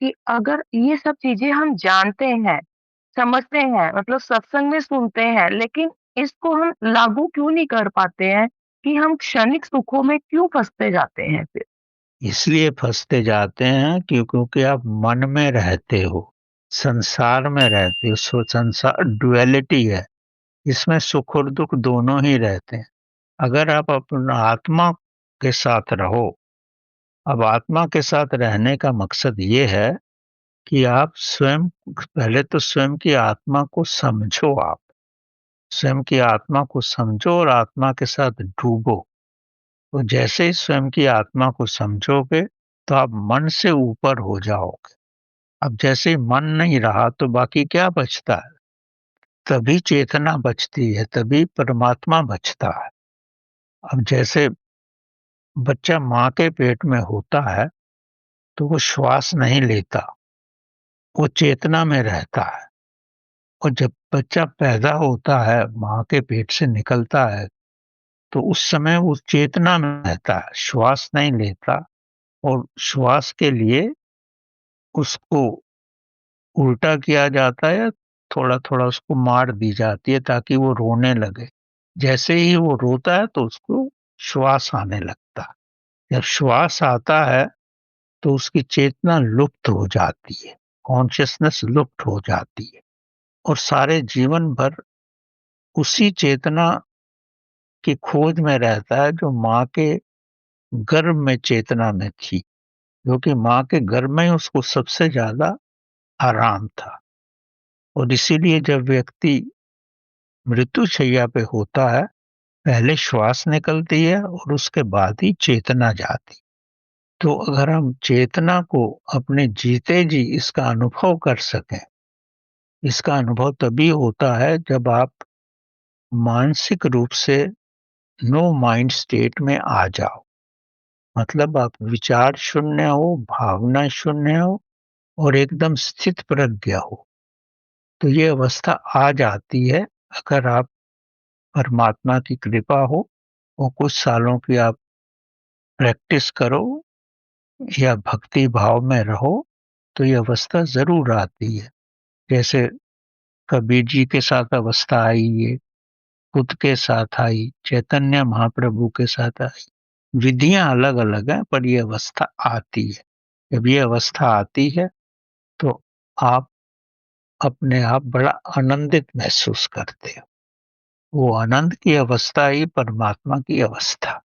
कि अगर ये सब चीज़ें हम जानते हैं, समझते हैं, मतलब सत्संग में सुनते हैं, लेकिन इसको हम लागू क्यों नहीं कर पाते हैं कि हम क्षणिक सुखों में क्यों फँसते जाते हैं फिर? इसलिए फँसते जाते हैं क्योंकि आप मन में रहते हो, संसार में रहते हो। संसार डुअलिटी है, इसमें सुख और दुख दोनों ही रहते हैं। अगर आप अपना आत्मा के साथ रहो, अब आत्मा के साथ रहने का मकसद ये है कि आप स्वयं, पहले तो स्वयं की आत्मा को समझो। आप स्वयं की आत्मा को समझो और आत्मा के साथ डूबो। तो जैसे ही स्वयं की आत्मा को समझोगे तो आप मन से ऊपर हो जाओगे। अब जैसे ही मन नहीं रहा तो बाकी क्या बचता है? तभी चेतना बचती है, तभी परमात्मा बचता है। अब जैसे बच्चा माँ के पेट में होता है तो वो श्वास नहीं लेता, वो चेतना में रहता है। और जब बच्चा पैदा होता है, माँ के पेट से निकलता है, तो उस समय वो चेतना में रहता है, श्वास नहीं लेता। और श्वास के लिए उसको उल्टा किया जाता है, थोड़ा-थोड़ा उसको मार दी जाती है ताकि वो रोने लगे। जैसे ही वो रोता है तो उसको श्वास आने लगता है। जब श्वास आता है तो उसकी चेतना लुप्त हो जाती है, कॉन्शसनेस लुप्त हो जाती है और सारे जीवन भर उसी चेतना की खोज में रहता है जो माँ के गर्भ में चेतना में थी, क्योंकि माँ के गर्भ में ही उसको सबसे ज़्यादा आराम था। और इसीलिए जब व्यक्ति मृत्युशैया पे होता है, पहले श्वास निकलती है और उसके बाद ही चेतना जाती। तो अगर हम चेतना को अपने जीते जी इसका अनुभव कर सकें, इसका अनुभव तभी होता है जब आप मानसिक रूप से नो माइंड स्टेट में आ जाओ। मतलब आप विचार शून्य हो, भावना शून्य हो और एकदम स्थित प्रज्ञ हो। तो ये अवस्था आ जाती है अगर आप, परमात्मा की कृपा हो और कुछ सालों की आप प्रैक्टिस करो या भक्ति भाव में रहो, तो ये अवस्था ज़रूर आती है। जैसे कबीर जी के साथ अवस्था आई, ये खुद के साथ आई, चैतन्य महाप्रभु के साथ आई। विधियाँ अलग-अलग हैं पर ये अवस्था आती है। जब ये अवस्था आती है तो आप अपने आप बड़ा आनंदित महसूस करते हो। वो आनंद की अवस्था ही परमात्मा की अवस्था।